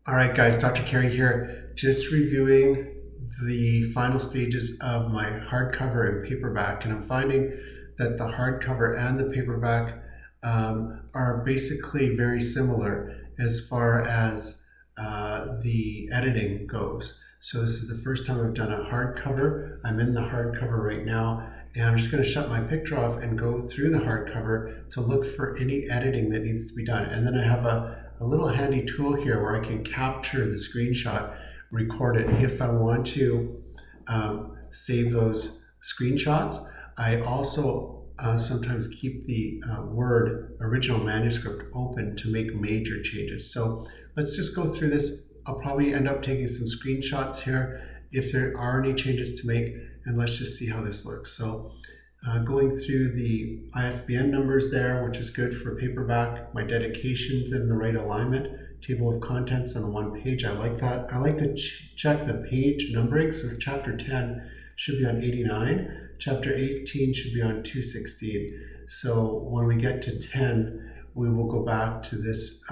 All right, guys, Dr. Carey here, just reviewing the final stages of my hardcover and paperback, and I'm finding that the hardcover and the paperback are basically very similar as far as the editing goes. So this is the first time I've done a hardcover. I'm in the hardcover right now, and I'm just going to shut my picture off and go through the hardcover to look for any editing that needs to be done. And then I have a little handy tool here where I can capture the screenshot, record it if I want to save those screenshots. I also sometimes keep the Word original manuscript open to make major changes. So let's just go through this. I'll probably end up taking some screenshots here if there are any changes to make, and let's just see how this looks. So going through the ISBN numbers there, which is good for paperback, my dedications in the right alignment, table of contents on one page. I like that. I like to check the page numbering. So chapter 10 should be on 89. Chapter 18 should be on 216. So when we get to 10, we will go back to this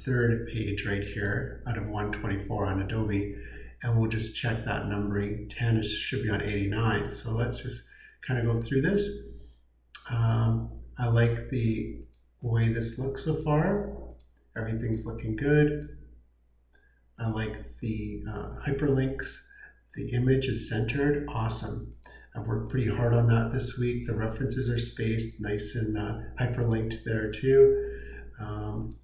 third page right here out of 124 on Adobe, and we'll just check that numbering. 10 should be on 89. So let's just kind of go through this. I like the way this looks so far. Everything's looking good. I like the hyperlinks. The image is centered. Awesome. I've worked pretty hard on that this week. The references are spaced, nice and hyperlinked there too.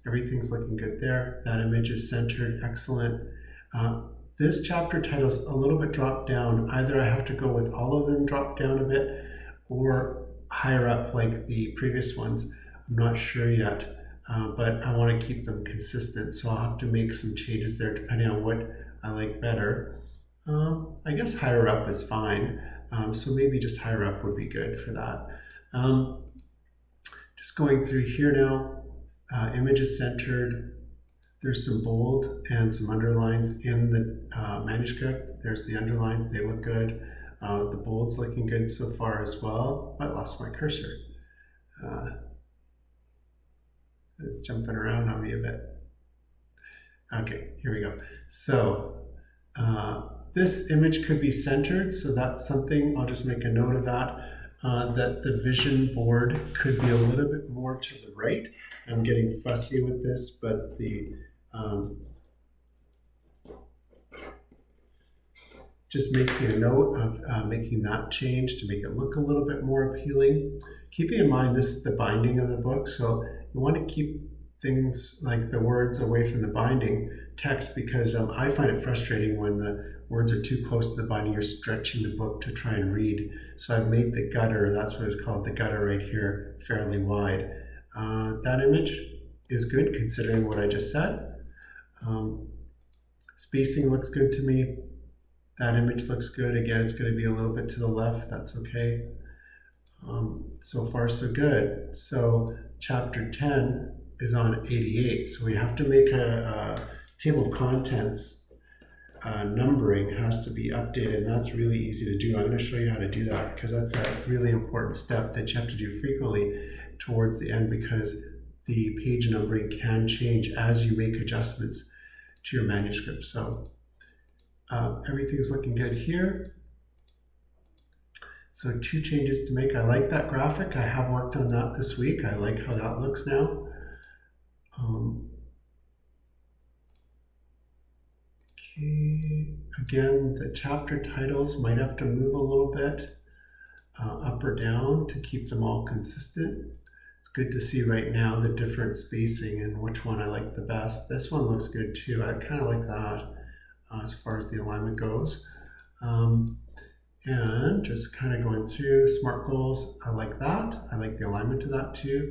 Everything's looking good there. That image is centered. Excellent. This chapter title's a little bit dropped down. Either I have to go with all of them dropped down a bit or higher up like the previous ones. I'm not sure yet, but I want to keep them consistent. So I'll have to make some changes there depending on what I like better. I guess higher up is fine. So maybe just higher up would be good for that. Just going through here now, image is centered. There's some bold and some underlines in the manuscript. There's the underlines, they look good. The bold's looking good so far as well. I lost my cursor. It's jumping around on me a bit. Okay, here we go. So this image could be centered, so that's something, I'll just make a note of that, that the vision board could be a little bit more to the right. I'm getting fussy with this, but the just making a note of making that change to make it look a little bit more appealing. Keeping in mind this is the binding of the book, so you want to keep things like the words away from the binding text, because I find it frustrating when the words are too close to the binding. You're stretching the book to try and read. So I've made the gutter, that's what it's called, the gutter right here, fairly wide. That image is good considering what I just said. Spacing looks good to me. That image looks good. Again, it's going to be a little bit to the left. That's okay. So far, so good. So chapter 10 is on 88. So we have to make a table of contents. Numbering has to be updated, and that's really easy to do. I'm going to show you how to do that because that's a really important step that you have to do frequently towards the end, because the page numbering can change as you make adjustments to your manuscript. So everything's looking good here. So 2 changes to make. I like that graphic. I have worked on that this week. I like how that looks now. Okay, again, the chapter titles might have to move a little bit up or down to keep them all consistent. It's good to see right now the different spacing and which one I like the best. This one looks good too. I kind of like that as far as the alignment goes. And just kind of going through SMART goals. I like that. I like the alignment to that too.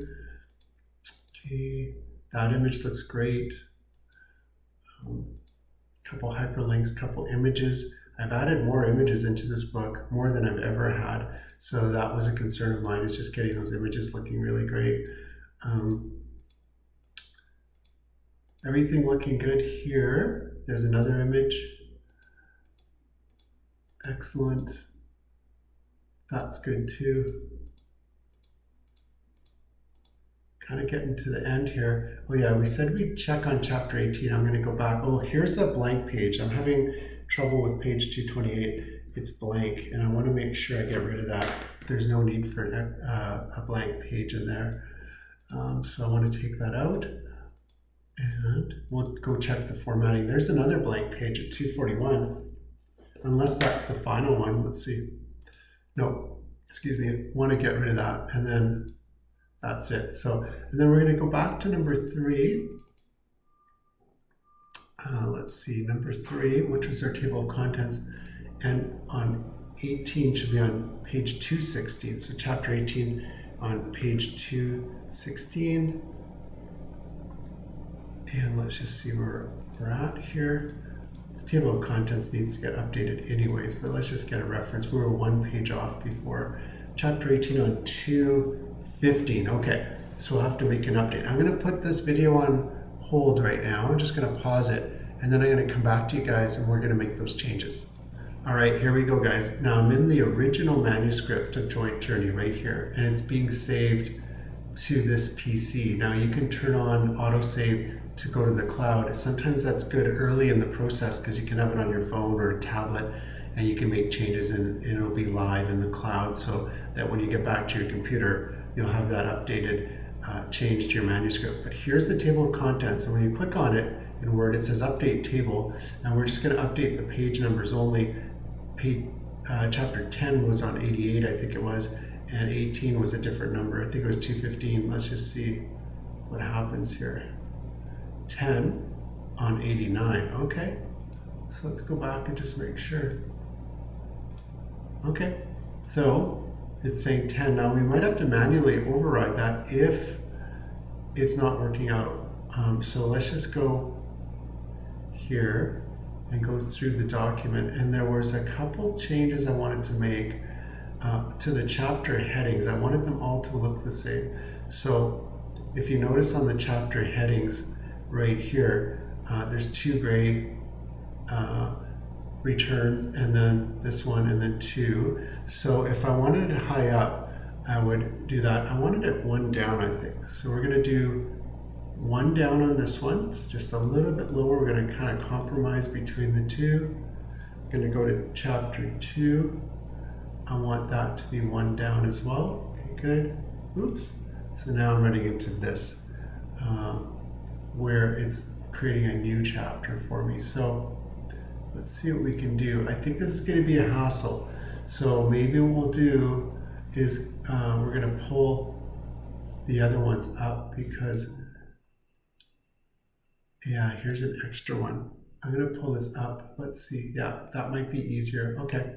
Okay, that image looks great. Couple hyperlinks, couple images. I've added more images into this book, more than I've ever had. So that was a concern of mine, is just getting those images looking really great. Everything looking good here. There's another image. Excellent. That's good too. kind of getting to the end here. Oh yeah, we said we'd check on chapter 18. I'm going to go back. Oh, here's a blank page. I'm having trouble with page 228. It's blank, and I want to make sure I get rid of that. There's no need for a blank page in there. So I want to take that out, and we'll go check the formatting. There's another blank page at 241, unless that's the final one. Let's see. No, excuse me. I want to get rid of that, and then that's it. So, and then we're going to go back to number 3. Let's see, number 3, which was our table of contents, and on 18 should be on page 216. So chapter 18 on page 216. And let's just see where we're at here. The table of contents needs to get updated anyways, but let's just get a reference. We were 1 page off before. Chapter 18 on 215. Okay, so we'll have to make an update. I'm going to put this video on hold right now. I'm just going to pause it, and then I'm going to come back to you guys, and we're going to make those changes. All right, here we go, guys. Now I'm in the original manuscript of Joint Journey right here, and it's being saved to this PC. Now you can turn on autosave to go to the cloud. Sometimes that's good early in the process because you can have it on your phone or a tablet, and you can make changes and it'll be live in the cloud, so that when you get back to your computer, you'll have that updated change to your manuscript. But here's the table of contents, and when you click on it in Word, it says update table, and we're just going to update the page numbers only. Chapter 10 was on 88, I think it was, and 18 was a different number. I think it was 215. Let's just see what happens here. 10 on 89. Okay, so let's go back and just make sure. Okay, so it's saying 10. Now we might have to manually override that if it's not working out. So let's just go here and go through the document, and there was a couple changes I wanted to make to the chapter headings. I wanted them all to look the same. So if you notice on the chapter headings right here, there's 2 gray returns, and then this one, and then 2. So if I wanted it high up, I would do that. I wanted it 1 down, I think. So we're going to do 1 down on this one, so just a little bit lower. We're going to kind of compromise between the 2. I'm going to go to chapter 2. I want that to be 1 down as well. Okay, good. Oops. So now I'm running into this, where it's creating a new chapter for me. So let's see what we can do. I think this is going to be a hassle. So maybe what we'll do is we're going to pull the other ones up, because yeah, here's an extra one. I'm going to pull this up. Let's see. Yeah, that might be easier. Okay.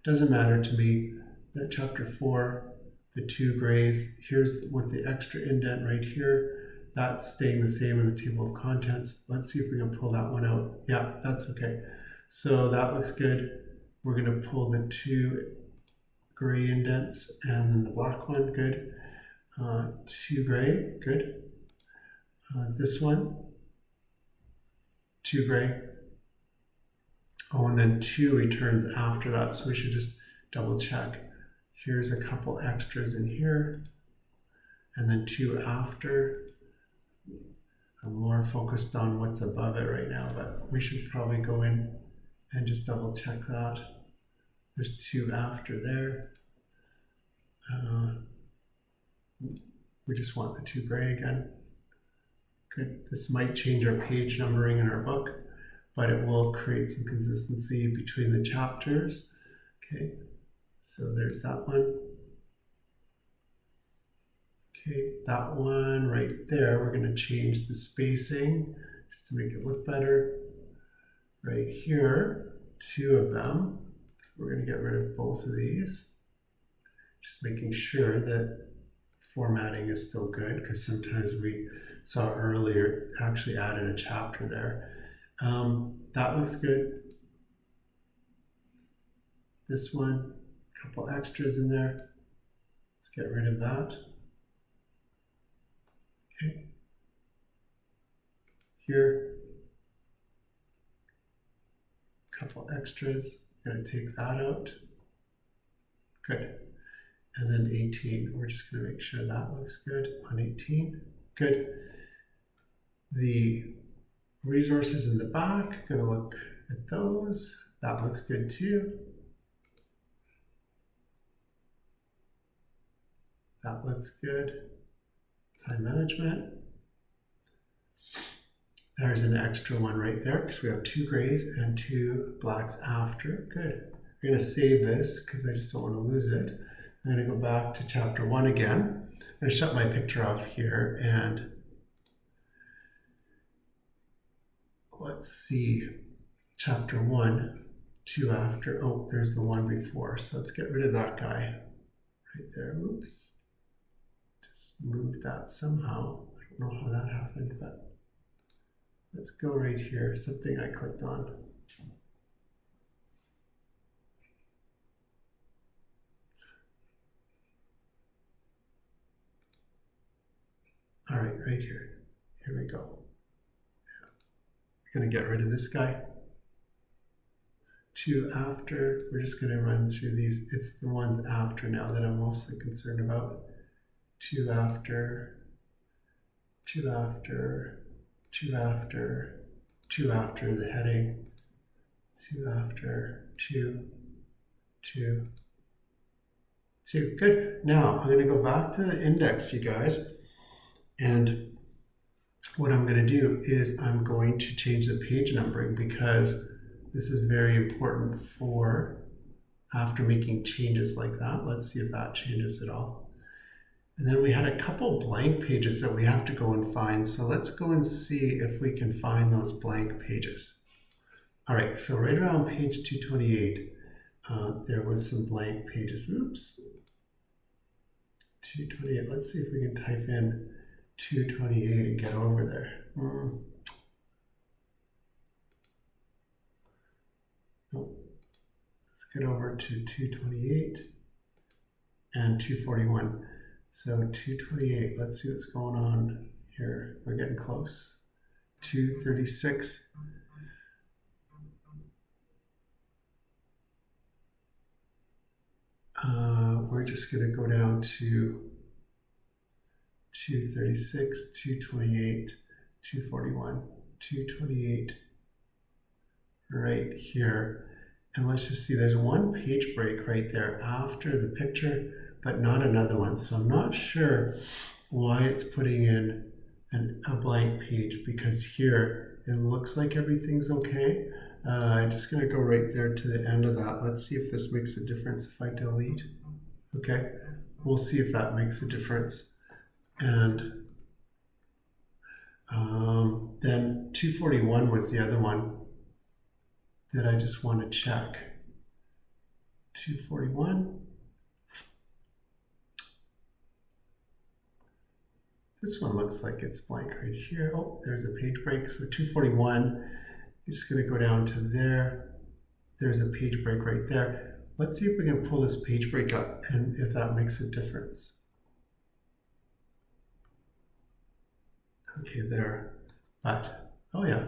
Doesn't matter to me. That chapter 4, the 2 grays. Here's with the extra indent right here. That's staying the same in the table of contents. Let's see if we can pull that one out. Yeah, that's okay. So that looks good. We're going to pull the 2 gray indents and then the black one. Good. 2 gray. Good. This one. 2 gray. Oh, and then 2 returns after that, so we should just double check. Here's a couple extras in here, and then 2 after. I'm more focused on what's above it right now, but we should probably go in and just double check that. There's 2 after there. We just want the 2 gray again. Good. This might change our page numbering in our book, but it will create some consistency between the chapters. Okay, so there's that one. Okay, that one right there, we're going to change the spacing just to make it look better. Right here, 2 of them. We're going to get rid of both of these. Just making sure that formatting is still good, because sometimes we saw earlier actually added a chapter there. That looks good. This one, a couple extras in there. Let's get rid of that. Okay. Here, a couple extras. Gonna take that out. Good. and then 18. We're just going to make sure that looks good on 18. Good. The resources in the back, going to look at those. That looks good too. That looks good. Time management. There's an extra one right there because we have 2 grays and 2 blacks after. Good. We're going to save this because I just don't want to lose it. I'm going to go back to chapter 1 again. I'm going to shut my picture off here and let's see. Chapter 1, 2 after. Oh, there's the one before. So let's get rid of that guy right there. Oops. Just move that somehow. I don't know how that happened, but let's go right here. Something I clicked on. All right, right here. Here we go. Yeah. I'm going to get rid of this guy. 2 after. We're just going to run through these. It's the ones after now that I'm mostly concerned about. 2 after. 2 after. 2 after. 2 after the heading. 2 after. 2. 2. 2. Good. Now I'm going to go back to the index, you guys. And what I'm going to do is I'm going to change the page numbering because this is very important for after making changes like that. Let's see if that changes at all. And then we had a couple blank pages that we have to go and find. So let's go and see if we can find those blank pages. All right, so right around page 228, there was some blank pages. Oops. 228, let's see if we can type in 228 and get over there. Nope. Let's get over to 228 and 241. So 228, let's see what's going on here. We're getting close. 236. We're just going to go down to 236, 228, 241, 228 right here. And let's just see, there's one page break right there after the picture, but not another one. So I'm not sure why it's putting in a blank page because here it looks like everything's okay. I'm just going to go right there to the end of that. Let's see if this makes a difference if I delete. Okay, we'll see if that makes a difference. And then 241 was the other one that I just want to check. 241. This one looks like it's blank right here. Oh, there's a page break. So 241, you're just going to go down to there. There's a page break right there. Let's see if we can pull this page break up and if that makes a difference. Okay, there. But, oh yeah,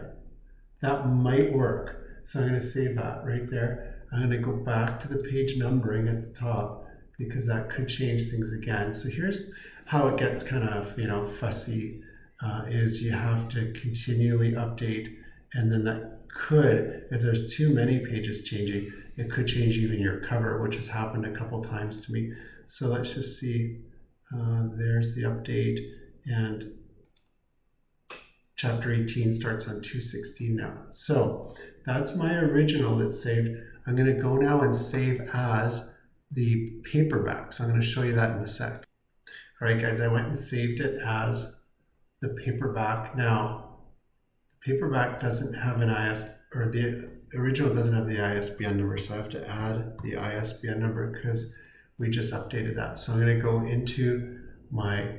that might work. So I'm going to save that right there. I'm going to go back to the page numbering at the top because that could change things again. So here's how it gets kind of, fussy, is you have to continually update, and then that could, if there's too many pages changing, it could change even your cover, which has happened a couple times to me. So let's just see, there's the update, and chapter 18 starts on 216 now. So that's my original that's saved. I'm going to go now and save as the paperback. So I'm going to show you that in a sec. All right, guys, I went and saved it as the paperback. Now, the paperback doesn't have an or the original doesn't have the ISBN number, so I have to add the ISBN number because we just updated that. So I'm going to go into my,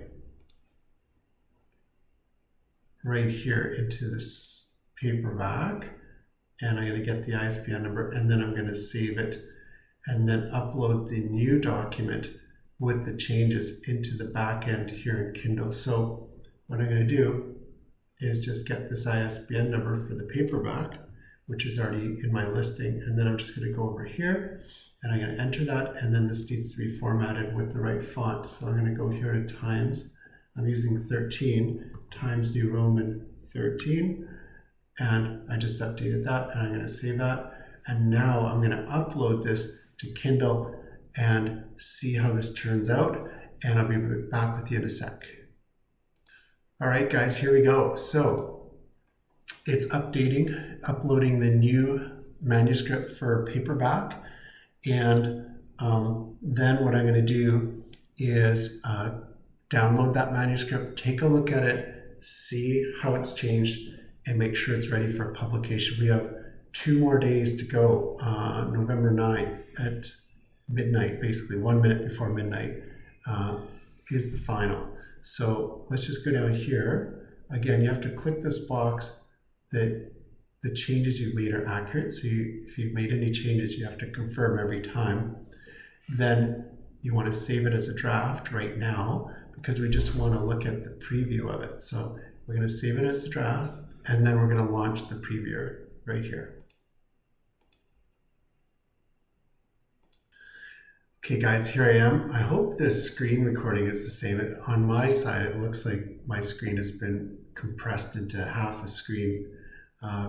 right here into this paperback, and I'm going to get the ISBN number, and then I'm going to save it and then upload the new document with the changes into the back end here in Kindle. So what I'm going to do is just get this ISBN number for the paperback, which is already in my listing. And then I'm just going to go over here and I'm going to enter that. And then this needs to be formatted with the right font. So I'm going to go here to Times. I'm using 13, Times New Roman 13. And I just updated that and I'm going to save that. And now I'm going to upload this to Kindle and see how this turns out. And I'll be back with you in a sec. All right, guys, here we go. So it's uploading the new manuscript for Paperback. And then what I'm going to do is download that manuscript, take a look at it, see how it's changed, and make sure it's ready for publication. We have 2 more days to go, November 9th at midnight, basically 1 minute before midnight is the final. So let's just go down here. Again, you have to click this box that the changes you've made are accurate. So if you've made any changes, you have to confirm every time. Then you want to save it as a draft right now because we just want to look at the preview of it. So we're going to save it as a draft and then we're going to launch the preview right here. Okay guys, here I am. I hope this screen recording is the same. On my side, it looks like my screen has been compressed into half a screen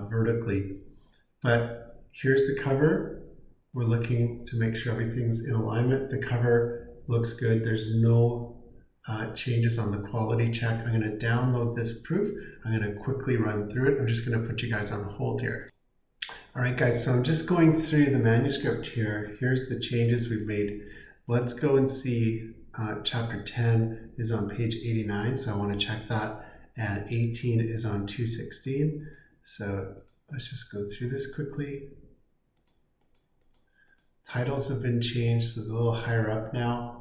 vertically. But here's the cover. We're looking to make sure everything's in alignment. The cover looks good. There's no changes on the quality check. I'm going to download this proof. I'm going to quickly run through it. I'm just going to put you guys on hold here. All right, guys, so I'm just going through the manuscript here. Here's the changes we've made. Let's go and see chapter 10 is on page 89, so I want to check that. And 18 is on 216. So let's just go through this quickly. Titles have been changed, so they're a little higher up now.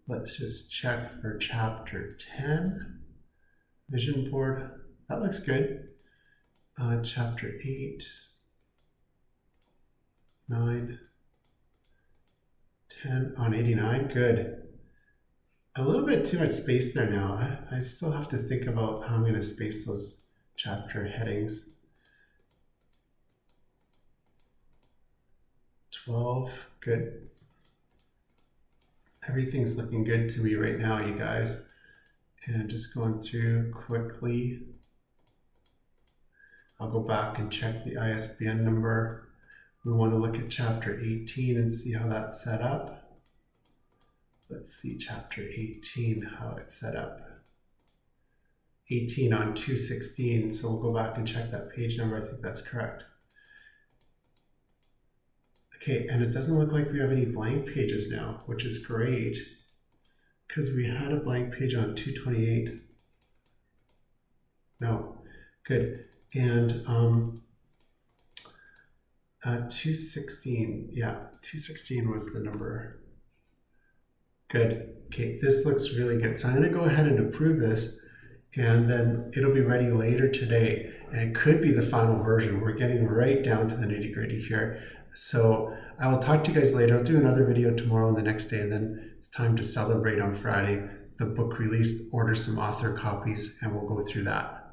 Let's just check for chapter 10, vision board. That looks good. Chapter 8, 9, 10 on 89, good. A little bit too much space there now. I still have to think about how I'm going to space those chapter headings. 12, good. Everything's looking good to me right now, you guys. And just going through quickly. I'll go back and check the ISBN number. We want to look at chapter 18 and see how that's set up. Let's see chapter 18, how it's set up. 18 on 216, so we'll go back and check that page number. I think that's correct. Okay, and it doesn't look like we have any blank pages now, which is great, because we had a blank page on 228. No, good. And 216, yeah, 216 was the number. Good. Okay, this looks really good. So I'm going to go ahead and approve this, and then it'll be ready later today. And it could be the final version. We're getting right down to the nitty-gritty here. So I will talk to you guys later. I'll do another video tomorrow and the next day, and then it's time to celebrate on Friday. The book released, order some author copies, and we'll go through that.